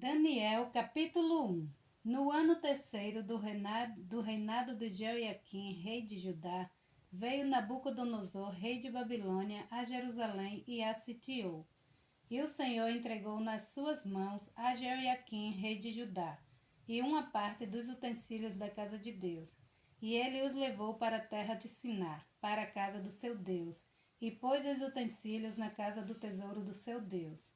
Daniel, capítulo 1. No ano terceiro do reinado de Jeoiaquim, rei de Judá, veio Nabucodonosor, rei de Babilônia, a Jerusalém e a sitiou. E o Senhor entregou nas suas mãos a Jeoiaquim, rei de Judá, e uma parte dos utensílios da casa de Deus. E ele os levou para a terra de Sinar, para a casa do seu Deus, e pôs os utensílios na casa do tesouro do seu Deus.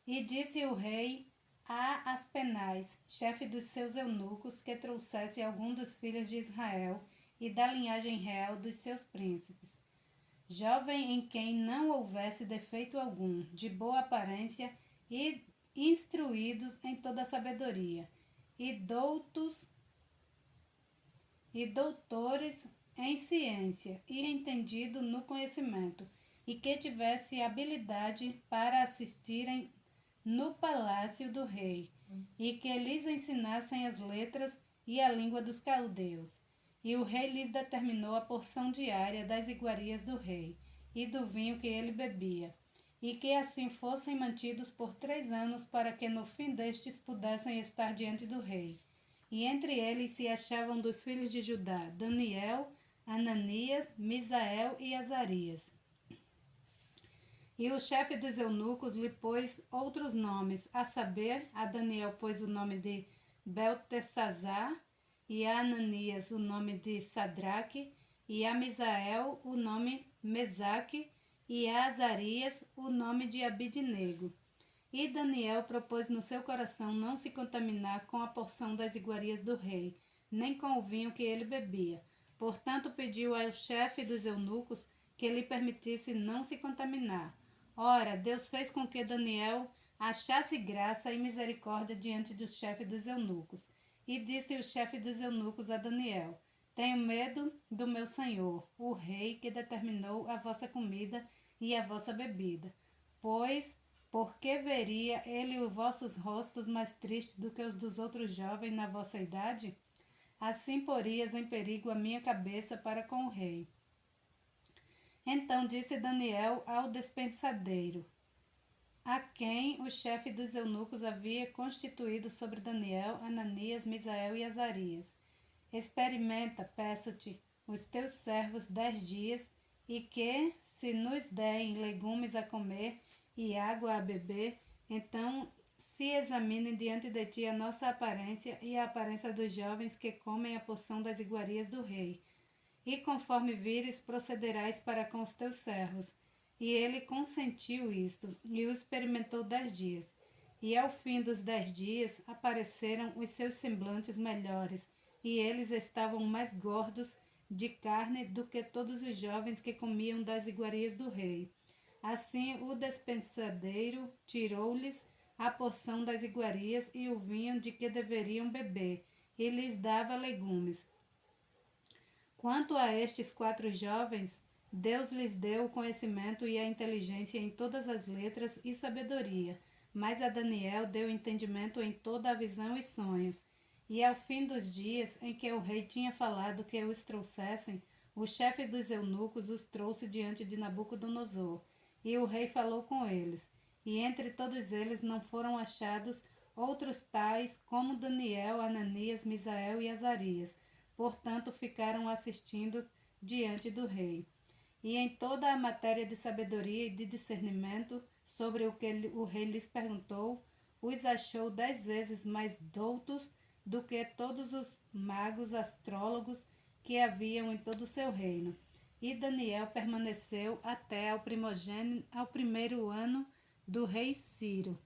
E disse o rei a Aspenaz, chefe dos seus eunucos, que trouxesse algum dos filhos de Israel e da linhagem real dos seus príncipes, jovem em quem não houvesse defeito algum, de boa aparência e instruídos em toda a sabedoria, e doutores em ciência e entendido no conhecimento, e que tivesse habilidade para assistirem no palácio do rei, e que lhes ensinassem as letras e a língua dos caldeus. E o rei lhes determinou a porção diária das iguarias do rei, e do vinho que ele bebia, e que assim fossem mantidos por 3 anos, para que no fim destes pudessem estar diante do rei. E entre eles se achavam dos filhos de Judá, Daniel, Ananias, Misael e Azarias. E o chefe dos eunucos lhe pôs outros nomes, a saber, a Daniel pôs o nome de Beltesazar, e a Ananias o nome de Sadraque, e a Misael o nome Mesaque, e a Azarias o nome de Abidnego. E Daniel propôs no seu coração não se contaminar com a porção das iguarias do rei, nem com o vinho que ele bebia. Portanto, pediu ao chefe dos eunucos que lhe permitisse não se contaminar. Ora, Deus fez com que Daniel achasse graça e misericórdia diante do chefe dos eunucos. E disse o chefe dos eunucos a Daniel: Tenho medo do meu senhor, o rei, que determinou a vossa comida e a vossa bebida. Pois, porque veria ele os vossos rostos mais tristes do que os dos outros jovens na vossa idade? Assim porias em perigo a minha cabeça para com o rei. Então disse Daniel ao despensadeiro, a quem o chefe dos eunucos havia constituído sobre Daniel, Ananias, Misael e Azarias: Experimenta, peço-te, os teus servos 10 dias, e que, se nos derem legumes a comer e água a beber, então se examine diante de ti a nossa aparência e a aparência dos jovens que comem a porção das iguarias do rei. E conforme vires, procederás para com os teus servos. E ele consentiu isto, e o experimentou 10 dias. E ao fim dos 10 dias, apareceram os seus semblantes melhores, e eles estavam mais gordos de carne do que todos os jovens que comiam das iguarias do rei. Assim o despensadeiro tirou-lhes a porção das iguarias e o vinho de que deveriam beber, e lhes dava legumes. Quanto a estes 4 jovens, Deus lhes deu o conhecimento e a inteligência em todas as letras e sabedoria, mas a Daniel deu entendimento em toda a visão e sonhos. E ao fim dos dias em que o rei tinha falado que os trouxessem, o chefe dos eunucos os trouxe diante de Nabucodonosor, e o rei falou com eles. E entre todos eles não foram achados outros tais como Daniel, Ananias, Misael e Azarias. Portanto, ficaram assistindo diante do rei. E em toda a matéria de sabedoria e de discernimento, sobre o que o rei lhes perguntou, os achou 10 vezes mais doutos do que todos os magos astrólogos que haviam em todo o seu reino. E Daniel permaneceu até ao primeiro ano do rei Ciro.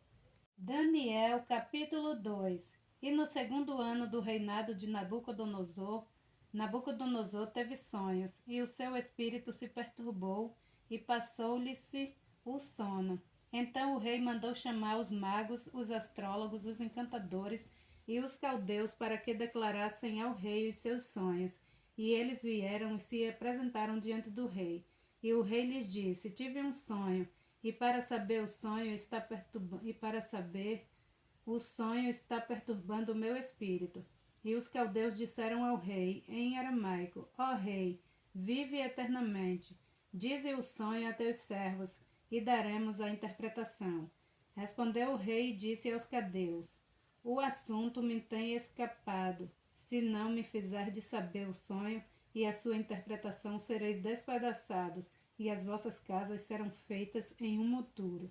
Daniel, capítulo 2. E no segundo ano do reinado de Nabucodonosor, Nabucodonosor teve sonhos, e o seu espírito se perturbou, e passou-lhe-se o sono. Então o rei mandou chamar os magos, os astrólogos, os encantadores e os caldeus para que declarassem ao rei os seus sonhos. E eles vieram e se apresentaram diante do rei. E o rei lhes disse: Tive um sonho, e para saber o sonho está perturbando o meu espírito. E os caldeus disseram ao rei, em aramaico: Ó rei, vive eternamente. Dize o sonho a teus servos, e daremos a interpretação. Respondeu o rei e disse aos cadeus: o assunto me tem escapado. Se não me fizerdes saber o sonho e a sua interpretação, sereis despedaçados, e as vossas casas serão feitas em um monturo.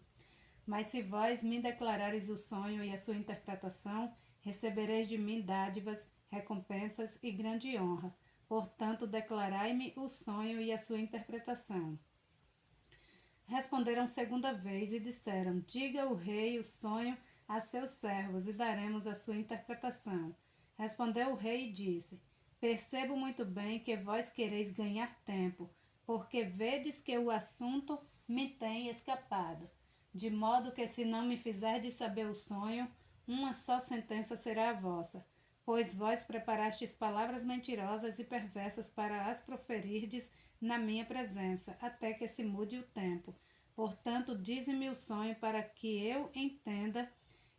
Mas se vós me declarares o sonho e a sua interpretação, recebereis de mim dádivas, recompensas e grande honra. Portanto, declarai-me o sonho e a sua interpretação. Responderam segunda vez e disseram: diga o rei o sonho a seus servos e daremos a sua interpretação. Respondeu o rei e disse: percebo muito bem que vós quereis ganhar tempo, porque vedes que o assunto me tem escapado. De modo que, se não me fizerdes saber o sonho, uma só sentença será a vossa, pois vós preparastes palavras mentirosas e perversas para as proferirdes na minha presença, até que se mude o tempo. Portanto, dize-me o sonho para que eu entenda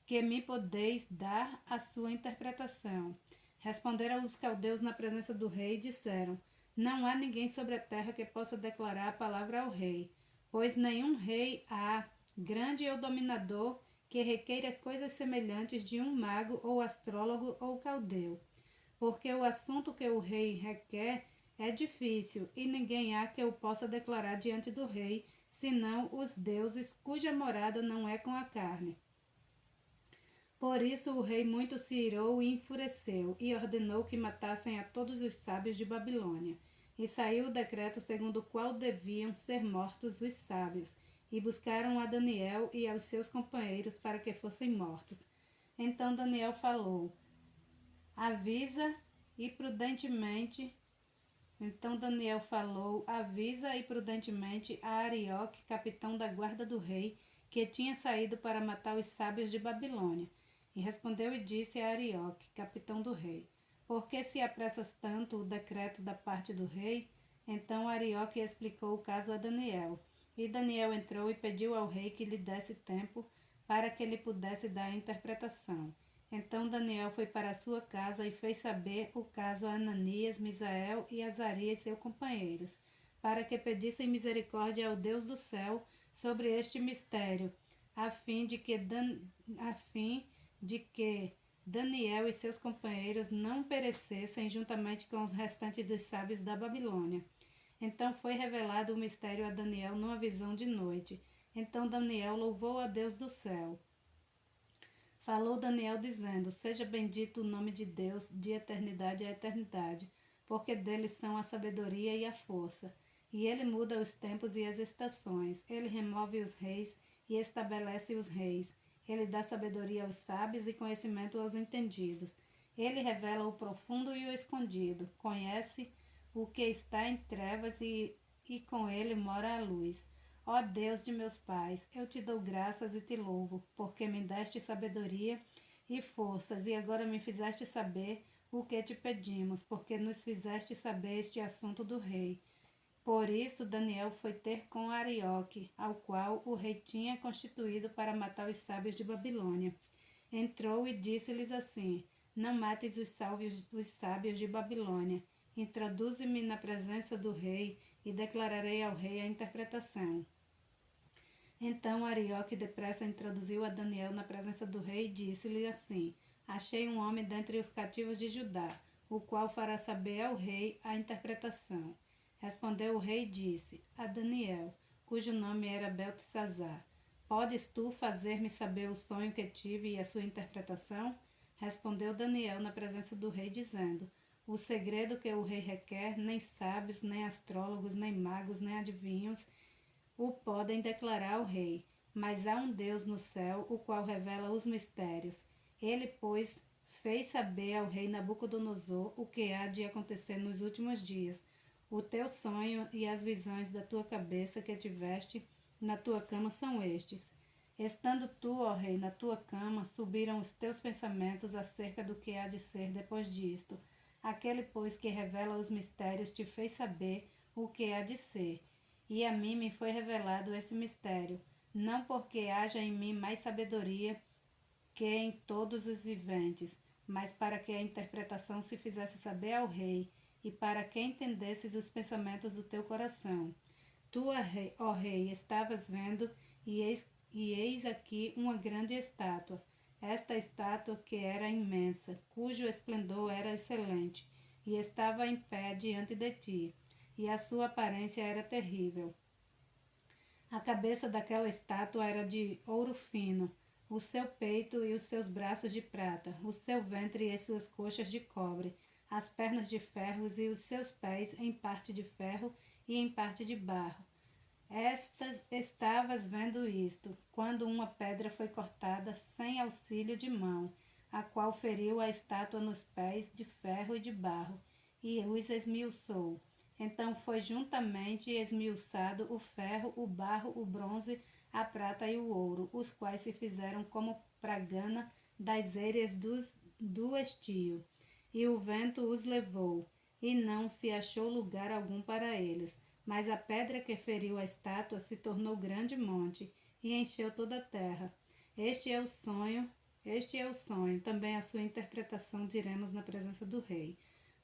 que me podeis dar a sua interpretação. Responderam os caldeus na presença do rei e disseram: não há ninguém sobre a terra que possa declarar a palavra ao rei, pois nenhum rei há, grande ou dominador, que requeira coisas semelhantes de um mago ou astrólogo ou caldeu. Porque o assunto que o rei requer é difícil, e ninguém há que o possa declarar diante do rei, senão os deuses, cuja morada não é com a carne. Por isso o rei muito se irou e enfureceu, e ordenou que matassem a todos os sábios de Babilônia. E saiu o decreto segundo o qual deviam ser mortos os sábios, e buscaram a Daniel e aos seus companheiros para que fossem mortos. Então Daniel falou: avisa e prudentemente. Então Daniel falou, avisa e prudentemente a Arioque, capitão da guarda do rei, que tinha saído para matar os sábios de Babilônia. E respondeu e disse a Arioque, capitão do rei: por que se apressas tanto o decreto da parte do rei? Então Arioque explicou o caso a Daniel. E Daniel entrou e pediu ao rei que lhe desse tempo para que lhe pudesse dar a interpretação. Então Daniel foi para a sua casa e fez saber o caso a Ananias, Misael e Azarias, seus companheiros, para que pedissem misericórdia ao Deus do céu sobre este mistério, a fim de que Daniel e seus companheiros não perecessem juntamente com os restantes dos sábios da Babilônia. Então foi revelado o mistério a Daniel numa visão de noite. Então Daniel louvou a Deus do céu. Falou Daniel dizendo: seja bendito o nome de Deus de eternidade a eternidade, porque dele são a sabedoria e a força. E ele muda os tempos e as estações. Ele remove os reis e estabelece os reis. Ele dá sabedoria aos sábios e conhecimento aos entendidos. Ele revela o profundo e o escondido. Conhece o que está em trevas e com ele mora a luz. Ó Deus de meus pais, eu te dou graças e te louvo, porque me deste sabedoria e forças, e agora me fizeste saber o que te pedimos, porque nos fizeste saber este assunto do rei. Por isso Daniel foi ter com Arioque, ao qual o rei tinha constituído para matar os sábios de Babilônia. Entrou e disse-lhes assim: não mates os sábios de Babilônia. Introduze-me na presença do rei e declararei ao rei a interpretação. Então Arioque depressa introduziu a Daniel na presença do rei e disse-lhe assim: achei um homem dentre os cativos de Judá, o qual fará saber ao rei a interpretação. Respondeu o rei e disse a Daniel, cujo nome era Beltesazar: podes tu fazer-me saber o sonho que tive e a sua interpretação? Respondeu Daniel na presença do rei, dizendo: o segredo que o rei requer, nem sábios, nem astrólogos, nem magos, nem adivinhos o podem declarar ao rei. Mas há um Deus no céu, o qual revela os mistérios. Ele, pois, fez saber ao rei Nabucodonosor o que há de acontecer nos últimos dias. O teu sonho e as visões da tua cabeça que tiveste na tua cama são estes. Estando tu, ó rei, na tua cama, subiram os teus pensamentos acerca do que há de ser depois disto. Aquele, pois, que revela os mistérios te fez saber o que há de ser. E a mim me foi revelado esse mistério, não porque haja em mim mais sabedoria que em todos os viventes, mas para que a interpretação se fizesse saber ao rei, e para que entendesses os pensamentos do teu coração. Tu, ó rei, estavas vendo, e eis e eis aqui uma grande estátua. Esta estátua que era imensa, cujo esplendor era excelente, e estava em pé diante de ti, e a sua aparência era terrível. A cabeça daquela estátua era de ouro fino, o seu peito e os seus braços de prata, o seu ventre e as suas coxas de cobre, as pernas de ferro e os seus pés em parte de ferro e em parte de barro. Estavas vendo isto, quando uma pedra foi cortada sem auxílio de mão, a qual feriu a estátua nos pés de ferro e de barro, e os esmiuçou. Então foi juntamente esmiuçado o ferro, o barro, o bronze, a prata e o ouro, os quais se fizeram como pragana das eiras do estio. E o vento os levou, e não se achou lugar algum para eles. Mas a pedra que feriu a estátua se tornou grande monte, e encheu toda a terra. Este é o sonho, também a sua interpretação diremos na presença do rei.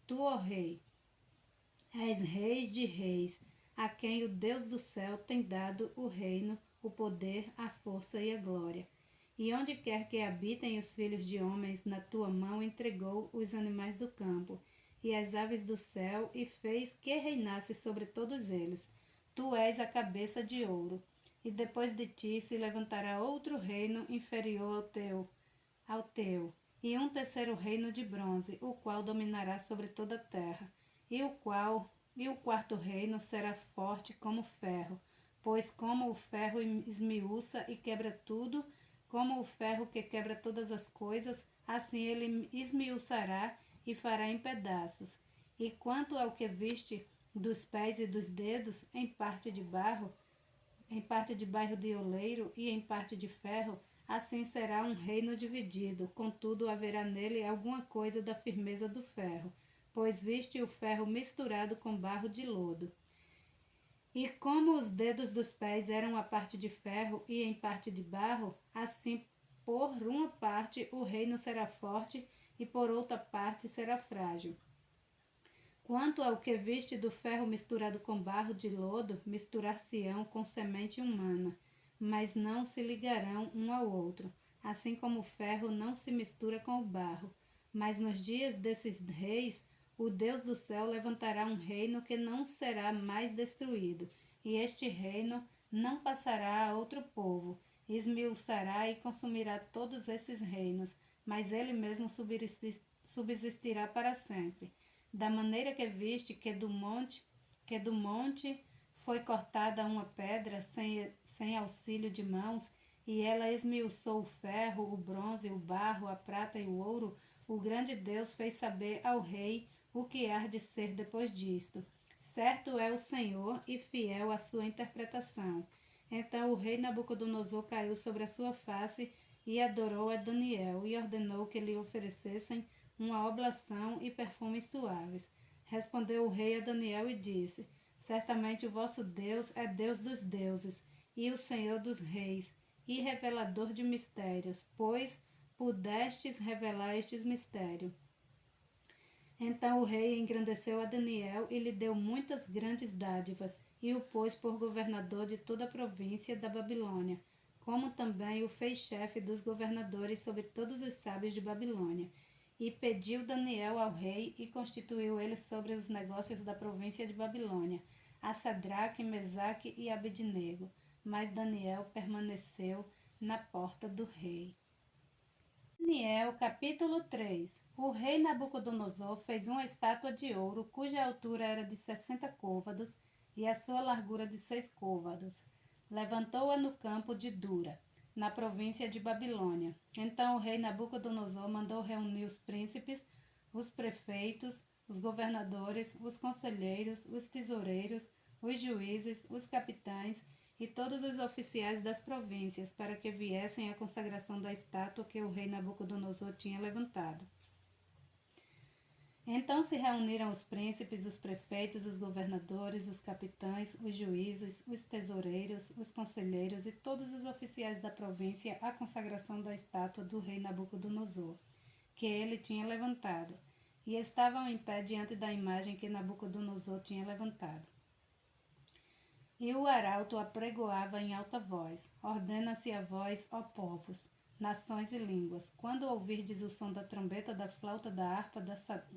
Tu, ó rei, és reis de reis, a quem o Deus do céu tem dado o reino, o poder, a força e a glória. E onde quer que habitem os filhos de homens, na tua mão entregou os animais do campo e as aves do céu, e fez que reinasse sobre todos eles. Tu és a cabeça de ouro, e depois de ti se levantará outro reino inferior ao teu, e um terceiro reino de bronze, o qual dominará sobre toda a terra, e o quarto reino será forte como ferro, pois como o ferro esmiuça e quebra tudo, como o ferro que quebra todas as coisas, assim ele esmiuçará e fará em pedaços. E quanto ao que viste dos pés e dos dedos, em parte de barro de oleiro e em parte de ferro, assim será um reino dividido, contudo haverá nele alguma coisa da firmeza do ferro, pois viste o ferro misturado com barro de lodo. E como os dedos dos pés eram a parte de ferro e em parte de barro, assim por uma parte o reino será forte e por outra parte será frágil. Quanto ao que viste do ferro misturado com barro de lodo, misturar-se-ão com semente humana, mas não se ligarão um ao outro, assim como o ferro não se mistura com o barro. Mas nos dias desses reis, o Deus do céu levantará um reino que não será mais destruído, e este reino não passará a outro povo. Esmiuçará e consumirá todos esses reinos, mas ele mesmo subsistirá para sempre. Da maneira que viste que do monte foi cortada uma pedra sem auxílio de mãos, e ela esmiuçou o ferro, o bronze, o barro, a prata e o ouro, o grande Deus fez saber ao rei o que há de ser depois disto. Certo é o Senhor e fiel à sua interpretação. Então o rei Nabucodonosor caiu sobre a sua face e adorou a Daniel, e ordenou que lhe oferecessem uma oblação e perfumes suaves. Respondeu o rei a Daniel e disse: Certamente o vosso Deus é Deus dos deuses e o Senhor dos reis, e revelador de mistérios, pois pudestes revelar estes mistérios. Então o rei engrandeceu a Daniel e lhe deu muitas grandes dádivas, e o pôs por governador de toda a província da Babilônia, como também o fez chefe dos governadores sobre todos os sábios de Babilônia. E pediu Daniel ao rei e constituiu ele sobre os negócios da província de Babilônia, a Sadraque, Mesaque e Abednego. Mas Daniel permaneceu na porta do rei. Daniel, capítulo 3. O rei Nabucodonosor fez uma estátua de ouro, cuja altura era de 60 côvados e a sua largura de 6 côvados. Levantou-a no campo de Dura, na província de Babilônia. Então o rei Nabucodonosor mandou reunir os príncipes, os prefeitos, os governadores, os conselheiros, os tesoureiros, os juízes, os capitães e todos os oficiais das províncias, para que viessem à consagração da estátua que o rei Nabucodonosor tinha levantado. Então se reuniram os príncipes, os prefeitos, os governadores, os capitães, os juízes, os tesoureiros, os conselheiros e todos os oficiais da província à consagração da estátua do rei Nabucodonosor, que ele tinha levantado, e estavam em pé diante da imagem que Nabucodonosor tinha levantado. E o arauto apregoava em alta voz: Ordena-se a vós, ó povos, nações e línguas, quando ouvirdes o som da trombeta, da flauta, da harpa,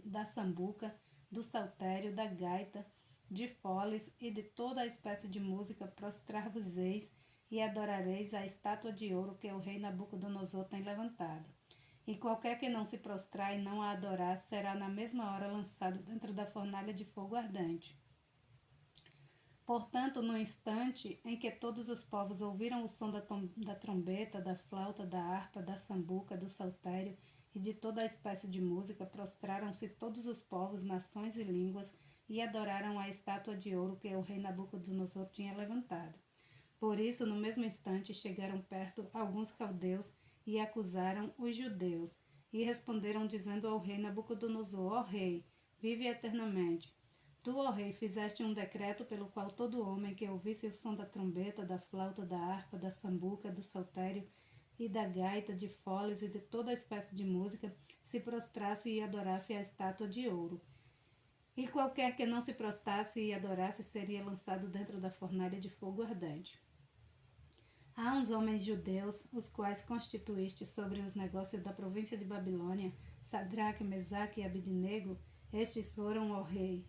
da sambuca, do saltério, da gaita, de foles e de toda a espécie de música, prostrar-vos-eis e adorareis a estátua de ouro que o rei Nabucodonosor tem levantado. E qualquer que não se prostrar e não a adorar será na mesma hora lançado dentro da fornalha de fogo ardente. Portanto, no instante em que todos os povos ouviram o som da trombeta, da flauta, da harpa, da sambuca, do saltério e de toda a espécie de música, prostraram-se todos os povos, nações e línguas e adoraram a estátua de ouro que o rei Nabucodonosor tinha levantado. Por isso, no mesmo instante, chegaram perto alguns caldeus e acusaram os judeus, e responderam dizendo ao rei Nabucodonosor: Ó rei, vive eternamente. Tu, ó rei, fizeste um decreto pelo qual todo homem que ouvisse o som da trombeta, da flauta, da harpa, da sambuca, do saltério e da gaita, de foles e de toda a espécie de música, se prostrasse e adorasse a estátua de ouro. E qualquer que não se prostrasse e adorasse seria lançado dentro da fornalha de fogo ardente. Há uns homens judeus, os quais constituíste sobre os negócios da província de Babilônia, Sadraque, Mesaque e Abidnego. Estes foram, ó rei,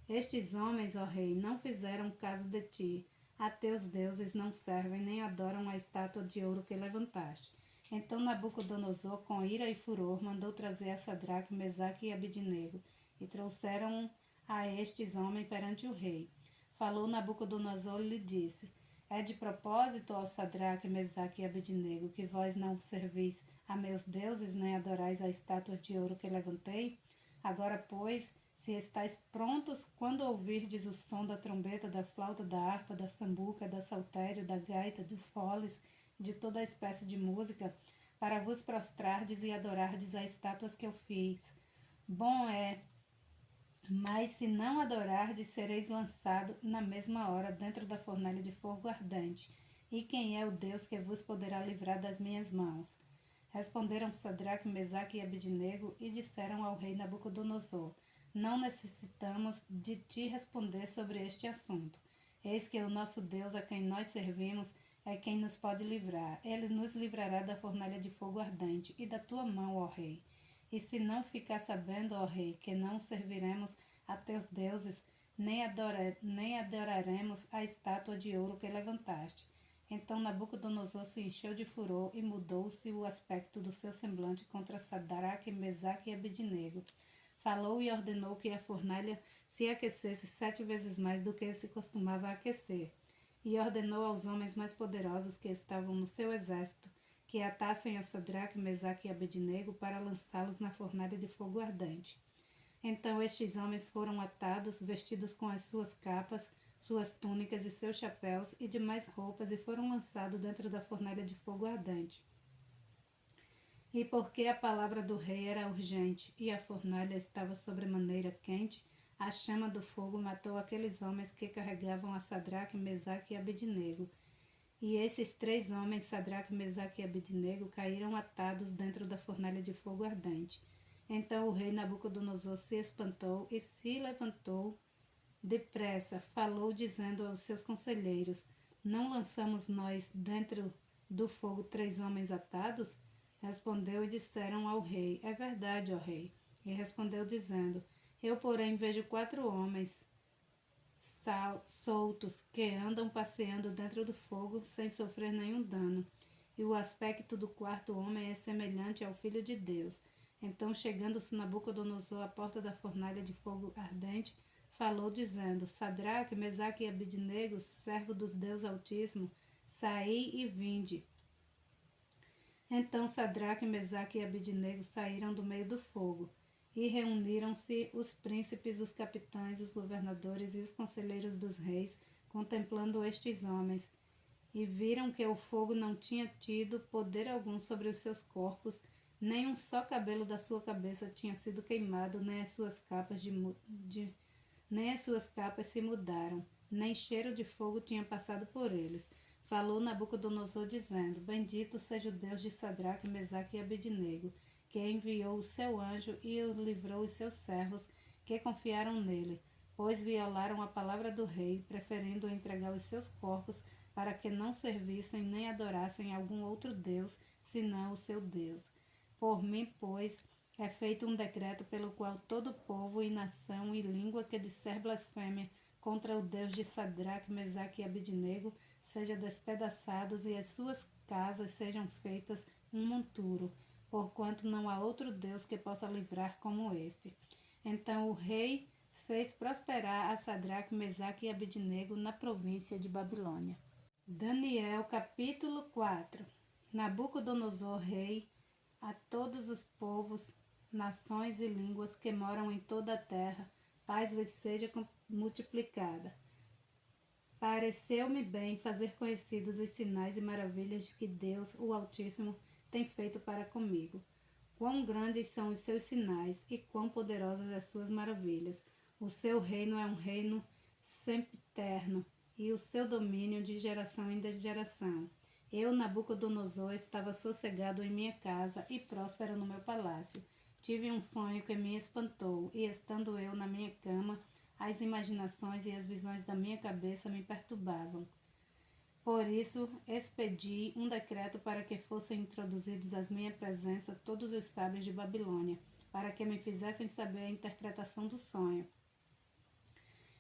estes homens, ó rei, não fizeram caso de ti. A teus deuses não servem, nem adoram a estátua de ouro que levantaste. Então Nabucodonosor, com ira e furor, mandou trazer a Sadraque, Mesaque e Abidnego, e trouxeram a estes homens perante o rei. Falou Nabucodonosor e lhe disse: É de propósito, ó Sadraque, Mesaque e Abidnego, que vós não servis a meus deuses, nem adorais a estátua de ouro que levantei? Agora, pois, se estáis prontos, quando ouvirdes o som da trombeta, da flauta, da harpa, da sambuca, da saltério, da gaita, do foles, de toda a espécie de música, para vos prostrardes e adorardes as estátuas que eu fiz. Bom é, mas se não adorardes, sereis lançado na mesma hora dentro da fornalha de fogo ardente. E quem é o Deus que vos poderá livrar das minhas mãos? Responderam Sadraque, Mesaque e Abidnego e disseram ao rei Nabucodonosor: Não necessitamos de ti responder sobre este assunto. Eis que o nosso Deus, a quem nós servimos, é quem nos pode livrar. Ele nos livrará da fornalha de fogo ardente e da tua mão, ó rei. E se não ficar sabendo, ó rei, que não serviremos a teus deuses, nem adoraremos a estátua de ouro que levantaste. Então Nabucodonosor se encheu de furor e mudou-se o aspecto do seu semblante contra Sadraque, Mesaque e Abidnego. Falou e ordenou que a fornalha se aquecesse 7 vezes mais do que se costumava aquecer. E ordenou aos homens mais poderosos que estavam no seu exército que atassem a Sadraque, Mesaque e Abidnego para lançá-los na fornalha de fogo ardente. Então estes homens foram atados, vestidos com as suas capas, suas túnicas e seus chapéus e demais roupas, e foram lançados dentro da fornalha de fogo ardente. E porque a palavra do rei era urgente e a fornalha estava sobremaneira quente, a chama do fogo matou aqueles homens que carregavam a Sadraque, Mesaque e Abidnego. E esses 3 homens, Sadraque, Mesaque e Abidnego, caíram atados dentro da fornalha de fogo ardente. Então o rei Nabucodonosor se espantou e se levantou depressa, falou dizendo aos seus conselheiros: Não lançamos nós dentro do fogo 3 homens atados? Respondeu e disseram ao rei: É verdade, ó rei. E respondeu dizendo: Eu, porém, vejo 4 homens soltos que andam passeando dentro do fogo sem sofrer nenhum dano. E o aspecto do 4º homem é semelhante ao Filho de Deus. Então, chegando-se Nabucodonosor à porta da fornalha de fogo ardente, falou dizendo: Sadraque, Mesaque e Abidnego, servo dos Deus Altíssimo, saí e vinde. Então Sadraque, Mesaque e Abidnego saíram do meio do fogo. E reuniram-se os príncipes, os capitães, os governadores e os conselheiros dos reis, contemplando estes homens, e viram que o fogo não tinha tido poder algum sobre os seus corpos, nem um só cabelo da sua cabeça tinha sido queimado, nem as suas capas se mudaram, nem cheiro de fogo tinha passado por eles. Falou Nabucodonosor dizendo: Bendito seja o Deus de Sadraque, Mesaque e Abidnego, que enviou o seu anjo e livrou os seus servos que confiaram nele, pois violaram a palavra do rei, preferindo entregar os seus corpos para que não servissem nem adorassem algum outro Deus, senão o seu Deus. Por mim, pois, é feito um decreto pelo qual todo povo e nação e língua que disser blasfêmia contra o Deus de Sadraque, Mesaque e Abidnego seja despedaçados e as suas casas sejam feitas um monturo, porquanto não há outro Deus que possa livrar como este. Então o rei fez prosperar a Sadraque, Mesaque e Abidnego na província de Babilônia. Daniel capítulo 4. Nabucodonosor, rei, a todos os povos, nações e línguas que moram em toda a terra, paz lhes seja multiplicada. Pareceu-me bem fazer conhecidos os sinais e maravilhas que Deus, o Altíssimo, tem feito para comigo. Quão grandes são os seus sinais e quão poderosas as suas maravilhas. O seu reino é um reino sempiterno e o seu domínio de geração em geração. Eu, Nabucodonosor, estava sossegado em minha casa e próspero no meu palácio. Tive um sonho que me espantou, e estando eu na minha cama, as imaginações e as visões da minha cabeça me perturbavam. Por isso, expedi um decreto para que fossem introduzidos à minha presença todos os sábios de Babilônia, para que me fizessem saber a interpretação do sonho.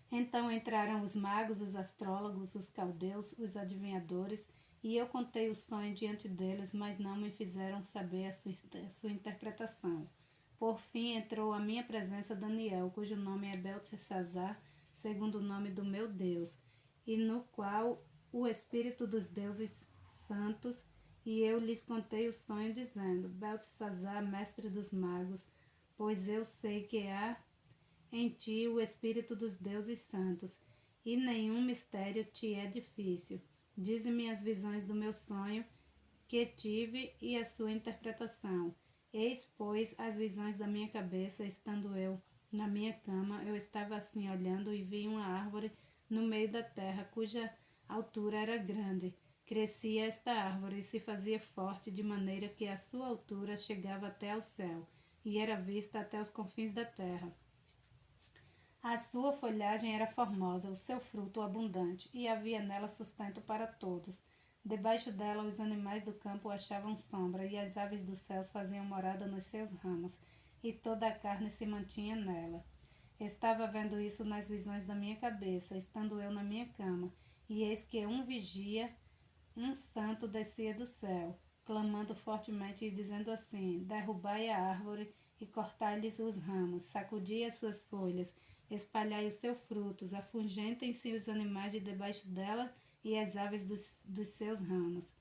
Então entraram os magos, os astrólogos, os caldeus, os adivinhadores, e eu contei o sonho diante deles, mas não me fizeram saber a sua interpretação. Por fim entrou à minha presença Daniel, cujo nome é Beltesazar, segundo o nome do meu Deus, e no qual o Espírito dos deuses santos, e eu lhes contei o sonho, dizendo: Beltesazar, mestre dos magos, pois eu sei que há em ti o Espírito dos deuses santos, e nenhum mistério te é difícil. Dize-me as visões do meu sonho que tive e a sua interpretação. Eis, pois, as visões da minha cabeça, estando eu na minha cama, eu estava assim olhando e vi uma árvore no meio da terra, cuja altura era grande. Crescia esta árvore e se fazia forte, de maneira que a sua altura chegava até ao céu, e era vista até os confins da terra. A sua folhagem era formosa, o seu fruto abundante, e havia nela sustento para todos. Debaixo dela os animais do campo achavam sombra, e as aves dos céus faziam morada nos seus ramos, e toda a carne se mantinha nela. Estava vendo isso nas visões da minha cabeça, estando eu na minha cama, e eis que um vigia, um santo, descia do céu, clamando fortemente e dizendo assim: derrubai a árvore e cortai-lhes os ramos, sacudi as suas folhas, espalhai os seus frutos, afugentem-se os animais de debaixo dela e as aves dos seus ramos.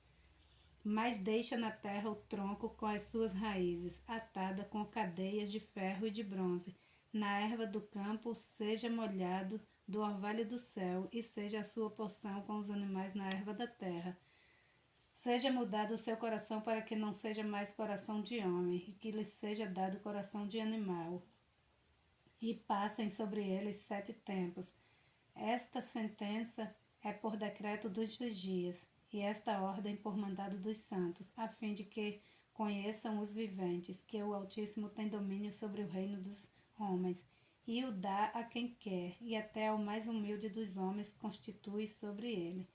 Mas deixa na terra o tronco com as suas raízes, atada com cadeias de ferro e de bronze. Na erva do campo seja molhado do orvalho do céu, e seja a sua porção com os animais na erva da terra. Seja mudado o seu coração para que não seja mais coração de homem, e que lhe seja dado coração de animal. E passem sobre eles 7 tempos. Esta sentença é por decreto dos vigias, e esta ordem por mandado dos santos, a fim de que conheçam os viventes, que o Altíssimo tem domínio sobre o reino dos homens, e o dá a quem quer, e até ao mais humilde dos homens constitui sobre ele.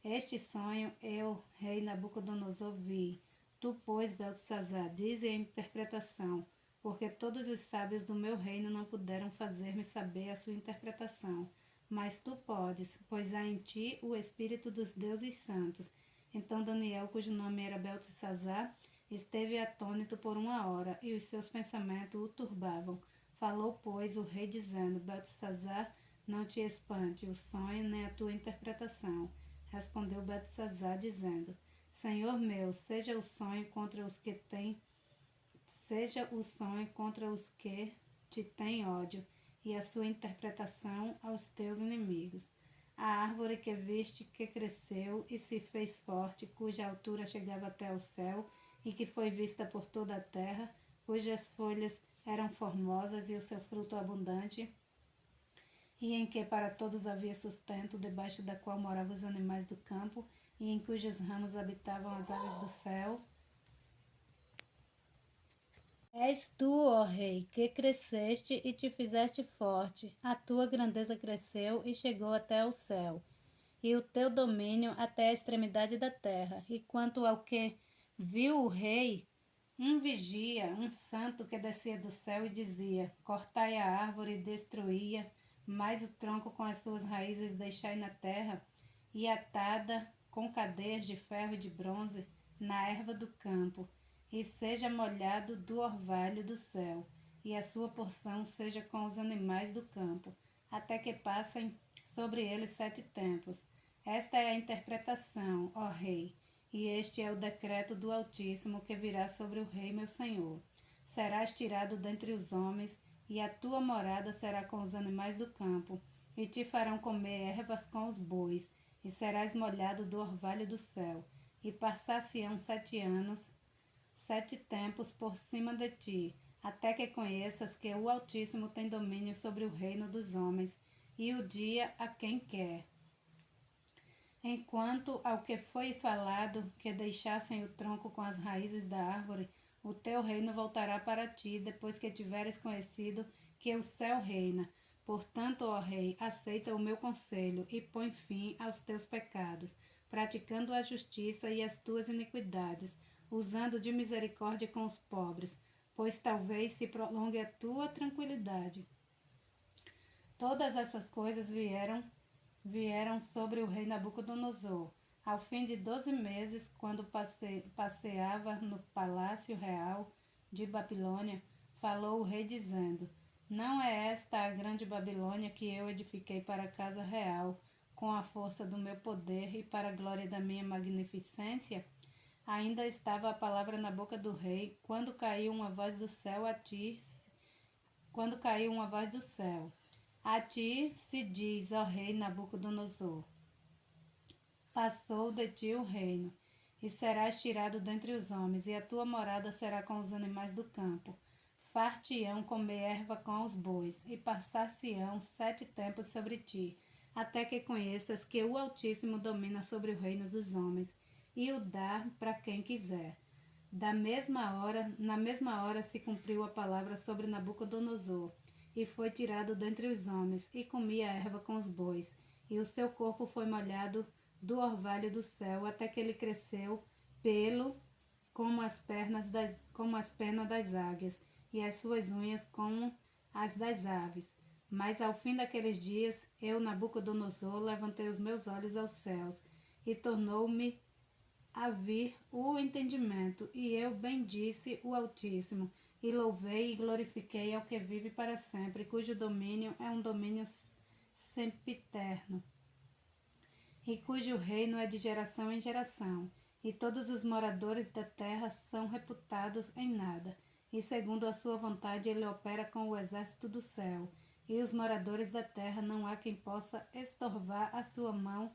Este sonho eu, rei Nabucodonosor, vi. Tu, pois, Beltesazar, dize a interpretação, porque todos os sábios do meu reino não puderam fazer-me saber a sua interpretação. Mas tu podes, pois há em ti o Espírito dos deuses santos. Então Daniel, cujo nome era Beltesazar, esteve atônito por 1 hora, e os seus pensamentos o turbavam. Falou, pois, o rei, dizendo: Beltesazar, não te espante o sonho nem a tua interpretação. Respondeu Beltesazar, dizendo: Senhor meu, seja o sonho contra os que te têm ódio, e a sua interpretação aos teus inimigos. A árvore que viste que cresceu e se fez forte, cuja altura chegava até o céu, e que foi vista por toda a terra, cujas folhas eram formosas e o seu fruto abundante, e em que para todos havia sustento, debaixo da qual moravam os animais do campo, e em cujos ramos habitavam as aves do céu, És tu, ó Rei, que cresceste e te fizeste forte. A tua grandeza cresceu e chegou até o céu, e o teu domínio até a extremidade da terra. E quanto ao que viu o rei, um vigia, um santo que descia do céu e dizia: cortai a árvore e destruía, mas o tronco com as suas raízes deixai na terra, e atada com cadeias de ferro e de bronze na erva do campo, e seja molhado do orvalho do céu, e a sua porção seja com os animais do campo, até que passem sobre ele 7 tempos. Esta é a interpretação, ó Rei, e este é o decreto do Altíssimo que virá sobre o Rei meu Senhor. Serás tirado dentre os homens, e a tua morada será com os animais do campo, e te farão comer ervas com os bois, e serás molhado do orvalho do céu, e passar-se-ão 7 anos, 7 tempos por cima de ti, até que conheças que o Altíssimo tem domínio sobre o reino dos homens, e o dia a quem quer. Enquanto ao que foi falado, que deixassem o tronco com as raízes da árvore, o teu reino voltará para ti, depois que tiveres conhecido que o céu reina. Portanto, ó Rei, aceita o meu conselho e põe fim aos teus pecados, praticando a justiça e as tuas iniquidades, usando de misericórdia com os pobres, pois talvez se prolongue a tua tranquilidade. Todas essas coisas vieram sobre o rei Nabucodonosor. Ao fim de 12 meses, quando passeava no palácio real de Babilônia, falou o rei dizendo: não é esta a grande Babilônia que eu edifiquei para a casa real, com a força do meu poder e para a glória da minha magnificência? Ainda estava a palavra na boca do rei, quando caiu uma voz do céu a ti, quando caiu uma voz do céu. A ti se diz, ó rei Nabucodonosor: passou de ti o reino, e serás tirado dentre os homens, e a tua morada será com os animais do campo. Far-te-ão comer erva com os bois, e passar-se-ão 7 tempos sobre ti, até que conheças que o Altíssimo domina sobre o reino dos homens, e o dá para quem quiser. Na mesma hora se cumpriu a palavra sobre Nabucodonosor, e foi tirado dentre os homens, e comia a erva com os bois, e o seu corpo foi molhado do orvalho do céu, até que ele cresceu pelo como as penas das águias, e as suas unhas como as das aves. Mas ao fim daqueles dias, eu, Nabucodonosor, levantei os meus olhos aos céus, e tornou-me a vir o entendimento, e eu bendisse o Altíssimo, e louvei e glorifiquei ao que vive para sempre, cujo domínio é um domínio sempiterno, e cujo reino é de geração em geração, e todos os moradores da terra são reputados em nada, e segundo a sua vontade ele opera com o exército do céu, e os moradores da terra não há quem possa estorvar a sua mão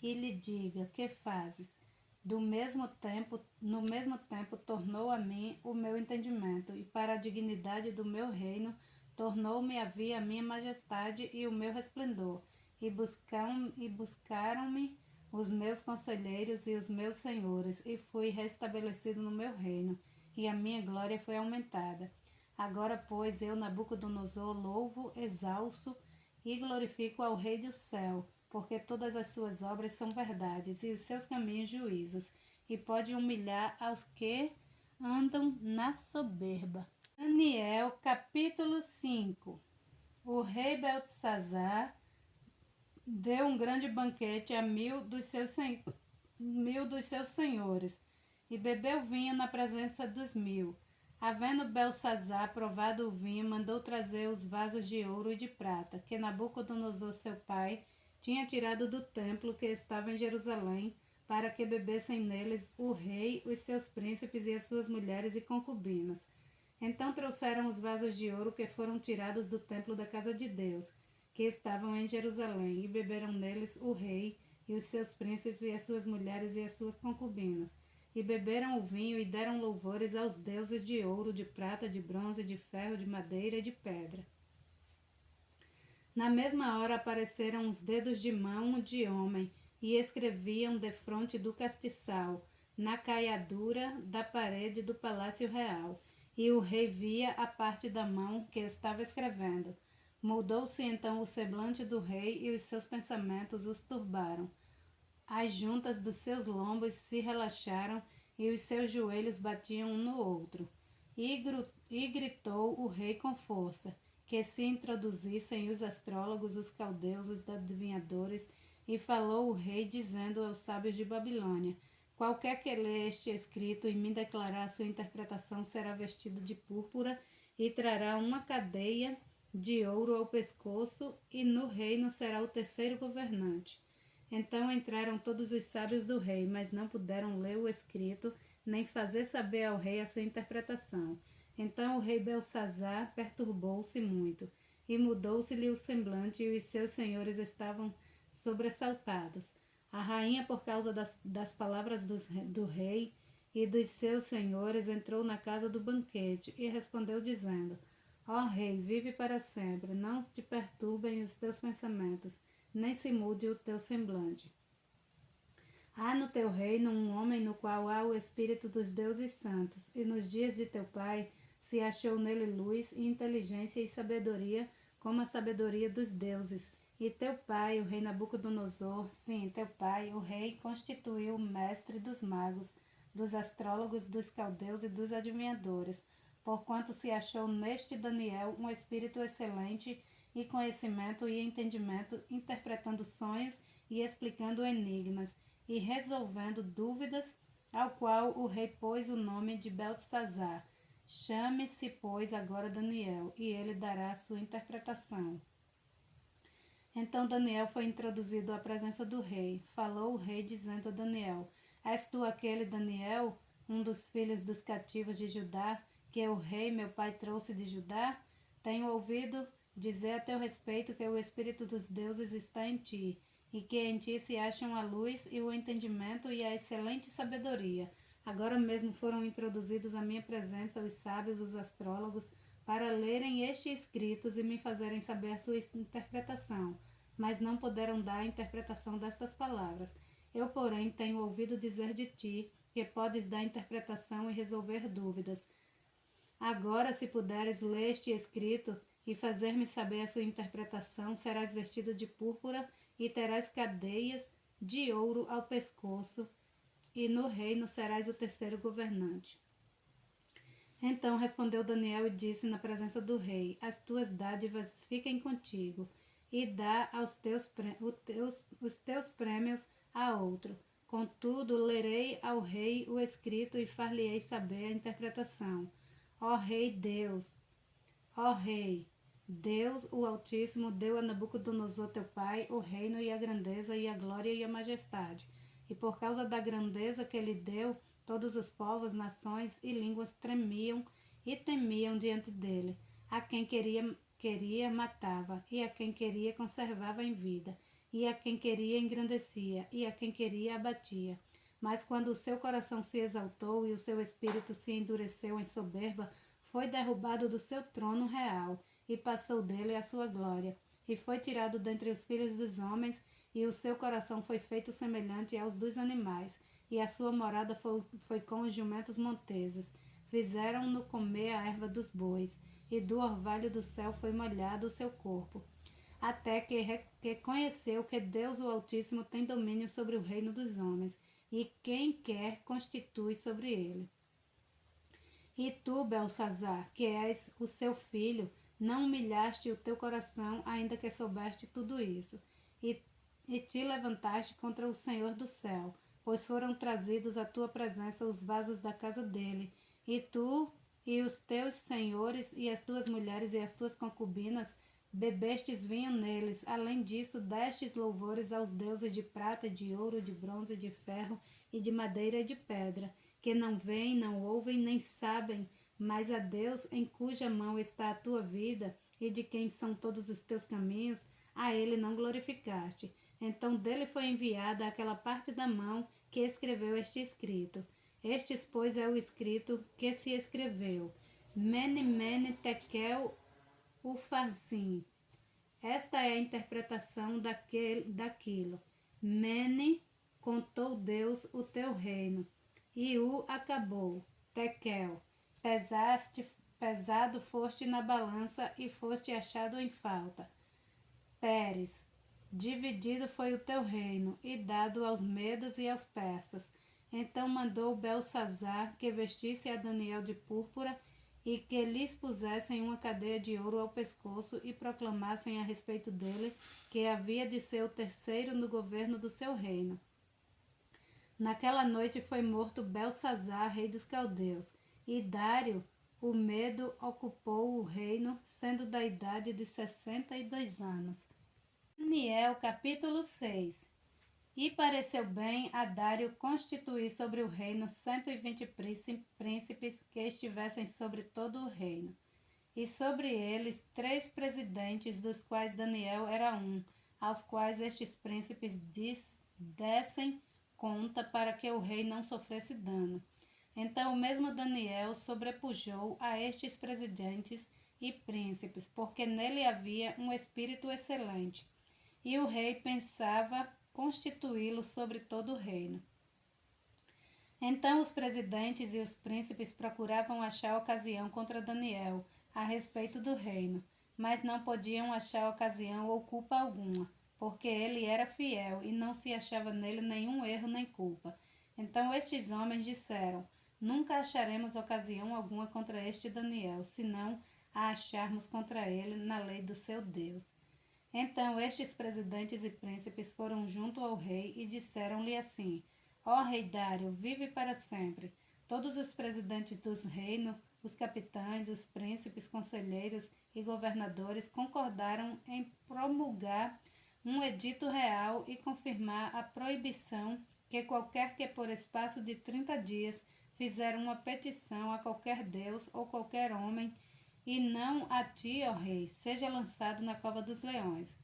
e lhe diga: que fazes? No mesmo tempo tornou a mim o meu entendimento, e para a dignidade do meu reino tornou-me a vir a minha majestade e o meu resplendor, e buscaram-me os meus conselheiros e os meus senhores, e fui restabelecido no meu reino, e a minha glória foi aumentada. Agora, pois, eu, Nabucodonosor, louvo, exalço e glorifico ao Rei do céu, porque todas as suas obras são verdades e os seus caminhos juízos, e pode humilhar aos que andam na soberba. Daniel, capítulo 5. O rei Beltesazar deu um grande banquete a 1000 dos seus senhores, e bebeu vinho na presença dos 1000. Havendo Belsazar provado o vinho, mandou trazer os vasos de ouro e de prata, que Nabucodonosor seu pai tinha tirado do templo que estava em Jerusalém, para que bebessem neles o rei, os seus príncipes e as suas mulheres e concubinas. Então trouxeram os vasos de ouro que foram tirados do templo da casa de Deus, que estavam em Jerusalém, e beberam neles o rei, e os seus príncipes e as suas mulheres e as suas concubinas. E beberam o vinho e deram louvores aos deuses de ouro, de prata, de bronze, de ferro, de madeira e de pedra. Na mesma hora apareceram os dedos de mão de homem, e escreviam defronte do castiçal, na caiadura da parede do palácio real. e o rei via a parte da mão que estava escrevendo. Mudou-se então o semblante do rei e os seus pensamentos os turbaram. As juntas dos seus lombos se relaxaram e os seus joelhos batiam um no outro. E gritou o rei com força, que se introduzissem os astrólogos, os caldeus, os adivinhadores, e falou o rei dizendo aos sábios de Babilônia: qualquer que lê este escrito e me declarar sua interpretação será vestido de púrpura e trará uma cadeia de ouro ao pescoço, e no reino será o terceiro governante. Então entraram todos os sábios do rei, mas não puderam ler o escrito, nem fazer saber ao rei a sua interpretação. Então o rei Belsazar perturbou-se muito, e mudou-se-lhe o semblante, e os seus senhores estavam sobressaltados. A rainha, por causa das palavras do rei e dos seus senhores, entrou na casa do banquete e respondeu dizendo: ó rei, vive para sempre, não te perturbem os teus pensamentos, nem se mude o teu semblante. Há no teu reino um homem no qual há o espírito dos deuses santos, e nos dias de teu pai se achou nele luz e inteligência e sabedoria, como a sabedoria dos deuses. E teu pai, o rei Nabucodonosor, sim, teu pai, o rei, constituiu o mestre dos magos, dos astrólogos, dos caldeus e dos adivinhadores, porquanto se achou neste Daniel um espírito excelente e conhecimento e entendimento, interpretando sonhos e explicando enigmas, e resolvendo dúvidas, ao qual o rei pôs o nome de Beltesazar. Chame-se, pois, agora Daniel, e ele dará a sua interpretação. Então Daniel foi introduzido à presença do rei. Falou o rei, dizendo a Daniel: és tu aquele Daniel, um dos filhos dos cativos de Judá, que o rei meu pai trouxe de Judá? Tenho ouvido dizer a teu respeito que o Espírito dos deuses está em ti, e que em ti se acham a luz e o entendimento e a excelente sabedoria. Agora mesmo foram introduzidos à minha presença os sábios, os astrólogos, para lerem estes escritos e me fazerem saber a sua interpretação, mas não puderam dar a interpretação destas palavras. Eu, porém, tenho ouvido dizer de ti que podes dar interpretação e resolver dúvidas. Agora, se puderes ler este escrito e fazer-me saber a sua interpretação, serás vestido de púrpura e terás cadeias de ouro ao pescoço, e no reino serás o terceiro governante. Então respondeu Daniel e disse na presença do rei: as tuas dádivas fiquem contigo, e dá os teus prêmios a outro. Contudo, lerei ao rei o escrito e far-lhe-ei saber a interpretação. Ó rei Deus, o Altíssimo, deu a Nabucodonosor teu pai o reino e a grandeza e a glória e a majestade. E por causa da grandeza que ele deu, todos os povos, nações e línguas tremiam e temiam diante dele. A quem queria matava, e a quem queria conservava em vida, e a quem queria engrandecia, e a quem queria abatia. Mas quando o seu coração se exaltou e o seu espírito se endureceu em soberba, foi derrubado do seu trono real, e passou dele a sua glória, e foi tirado dentre os filhos dos homens, e o seu coração foi feito semelhante aos dos animais, e a sua morada foi com os jumentos monteses. Fizeram-no comer a erva dos bois, e do orvalho do céu foi molhado o seu corpo, até que conheceu que Deus o Altíssimo tem domínio sobre o reino dos homens, e quem quer constitui sobre ele. E tu, Belsazar, que és o seu filho, não humilhaste o teu coração, ainda que soubeste tudo isso, e te levantaste contra o Senhor do céu, pois foram trazidos à tua presença os vasos da casa dele, e tu e os teus senhores e as tuas mulheres e as tuas concubinas bebestes vinho neles. Além disso, destes louvores aos deuses de prata, de ouro, de bronze, de ferro e de madeira e de pedra, que não veem, não ouvem, nem sabem, mas a Deus, em cuja mão está a tua vida e de quem são todos os teus caminhos, a ele não glorificaste. Então dele foi enviada aquela parte da mão que escreveu este escrito. Estes, pois, é o escrito que se escreveu: Mene, Mene, Tekel, Ufarsim. Esta é a interpretação daquilo. Mene, contou Deus o teu reino, e o acabou. Tekel, pesado foste na balança e foste achado em falta. Pérez, dividido foi o teu reino e dado aos medos e aos persas. Então mandou Belsazar que vestisse a Daniel de púrpura e que lhes pusessem uma cadeia de ouro ao pescoço e proclamassem a respeito dele que havia de ser o terceiro no governo do seu reino. Naquela noite foi morto Belsazar, rei dos caldeus, e Dário, o Medo, ocupou o reino, sendo da idade de 62 anos. Daniel, capítulo 6. E pareceu bem a Dário constituir sobre o reino 120 príncipes que estivessem sobre todo o reino, e sobre eles 3 presidentes, dos quais Daniel era um, aos quais estes príncipes dessem conta para que o rei não sofresse dano. Então o mesmo Daniel sobrepujou a estes presidentes e príncipes, porque nele havia um espírito excelente, e o rei pensava constituí-lo sobre todo o reino. Então os presidentes e os príncipes procuravam achar ocasião contra Daniel a respeito do reino, mas não podiam achar ocasião ou culpa alguma, porque ele era fiel e não se achava nele nenhum erro nem culpa. Então estes homens disseram: nunca acharemos ocasião alguma contra este Daniel, senão a acharmos contra ele na lei do seu Deus. Então estes presidentes e príncipes foram junto ao rei e disseram-lhe assim: ó rei Dário, vive para sempre. Todos os presidentes dos reinos, os capitães, os príncipes, conselheiros e governadores concordaram em promulgar um edito real e confirmar a proibição que qualquer que por espaço de 30 dias fizer uma petição a qualquer deus ou qualquer homem, e não a ti, ó rei, seja lançado na cova dos leões.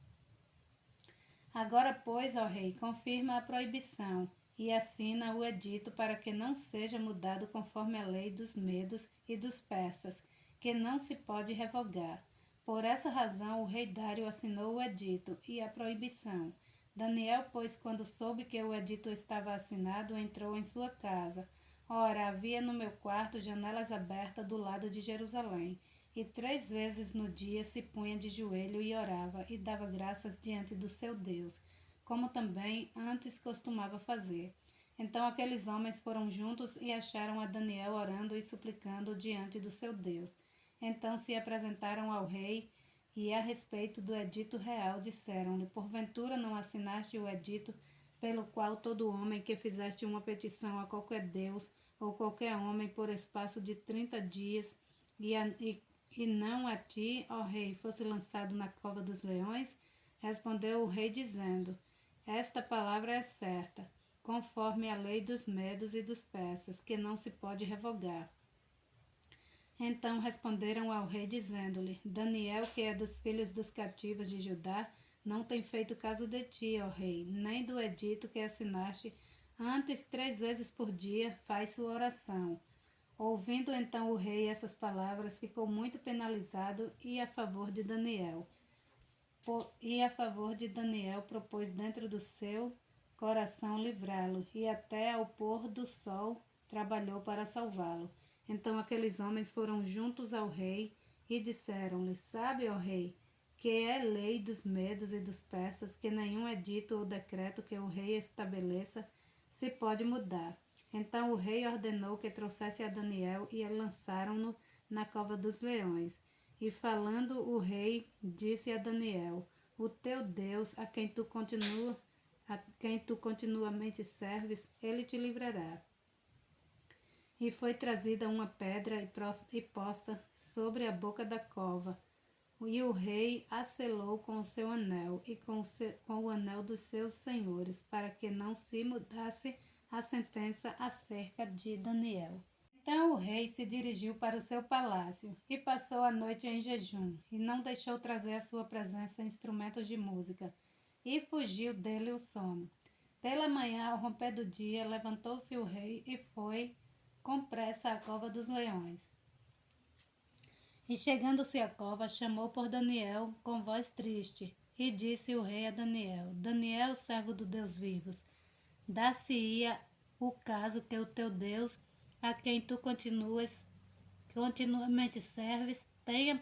Agora, pois, ó rei, confirma a proibição e assina o edito para que não seja mudado conforme a lei dos medos e dos persas, que não se pode revogar. Por essa razão, o rei Dário assinou o edito e a proibição. Daniel, pois, quando soube que o edito estava assinado, entrou em sua casa. Ora, havia no meu quarto janelas abertas do lado de Jerusalém, e 3 vezes no dia se punha de joelho e orava, e dava graças diante do seu Deus, como também antes costumava fazer. Então aqueles homens foram juntos e acharam a Daniel orando e suplicando diante do seu Deus. Então se apresentaram ao rei e a respeito do edito real disseram-lhe: porventura não assinaste o edito pelo qual todo homem que fizeste uma petição a qualquer Deus ou qualquer homem por espaço de 30 dias e não a ti, ó rei, fosse lançado na cova dos leões? Respondeu o rei dizendo: esta palavra é certa, conforme a lei dos medos e dos persas, que não se pode revogar. Então responderam ao rei dizendo-lhe: Daniel, que é dos filhos dos cativos de Judá, não tem feito caso de ti, ó rei, nem do edito que assinaste. Antes 3 vezes por dia faz sua oração. Ouvindo então o rei essas palavras, ficou muito penalizado e a favor de Daniel. Propôs dentro do seu coração livrá-lo, e até ao pôr do sol trabalhou para salvá-lo. Então aqueles homens foram juntos ao rei e disseram-lhe: sabe, ó rei, que é lei dos medos e dos persas que nenhum edito ou decreto que o rei estabeleça se pode mudar. Então o rei ordenou que trouxesse a Daniel e lançaram-no na cova dos leões. E falando o rei, disse a Daniel: o teu Deus, a quem tu continuamente serves, ele te livrará. E foi trazida uma pedra e posta sobre a boca da cova. E o rei a selou com o seu anel e com o anel dos seus senhores, para que não se mudasse a sentença acerca de Daniel. Então o rei se dirigiu para o seu palácio e passou a noite em jejum, e não deixou trazer à sua presença instrumentos de música, e fugiu dele o sono. Pela manhã, ao romper do dia, levantou-se o rei e foi com pressa à cova dos leões. E chegando-se à cova, chamou por Daniel com voz triste, e disse o rei a Daniel: Daniel, servo do Deus vivos, dar-se-ia o caso que o teu Deus, a quem tu continuas continuamente serves, tenha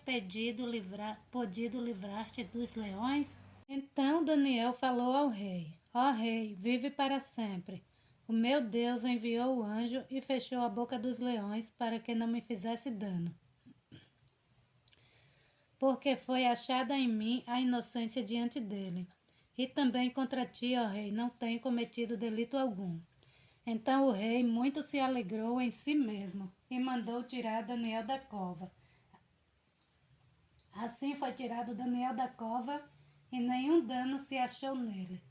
podido livrar-te dos leões? Então Daniel falou ao rei: Ó rei, vive para sempre. O meu Deus enviou o anjo e fechou a boca dos leões para que não me fizesse dano. Porque foi achada em mim a inocência diante dele. E também contra ti, ó rei, não tenho cometido delito algum. Então o rei muito se alegrou em si mesmo e mandou tirar Daniel da cova. Assim foi tirado Daniel da cova e nenhum dano se achou nele,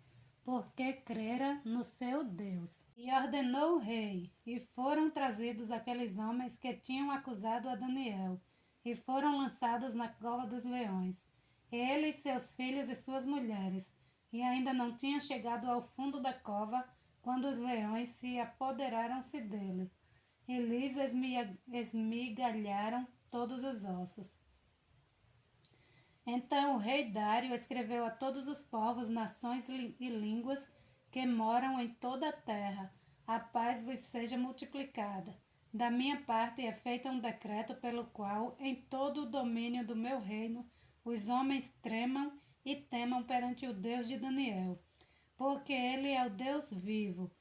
porque crera no seu Deus. E ordenou o rei, e foram trazidos aqueles homens que tinham acusado a Daniel, e foram lançados na cova dos leões, ele, seus filhos e suas mulheres, e ainda não tinham chegado ao fundo da cova, quando os leões se apoderaram-se dele, e lhes esmigalharam todos os ossos. Então o rei Dário escreveu a todos os povos, nações e línguas que moram em toda a terra: a paz vos seja multiplicada. Da minha parte é feito um decreto pelo qual, em todo o domínio do meu reino, os homens tremam e temam perante o Deus de Daniel, porque ele é o Deus vivo,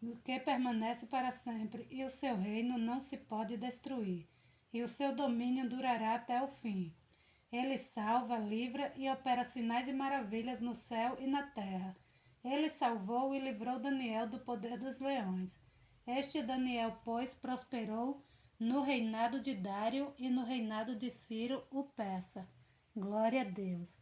o que permanece para sempre, e o seu reino não se pode destruir, e o seu domínio durará até o fim. Ele salva, livra e opera sinais e maravilhas no céu e na terra. Ele salvou e livrou Daniel do poder dos leões. Este Daniel, pois, prosperou no reinado de Dário e no reinado de Ciro, o persa. Glória a Deus.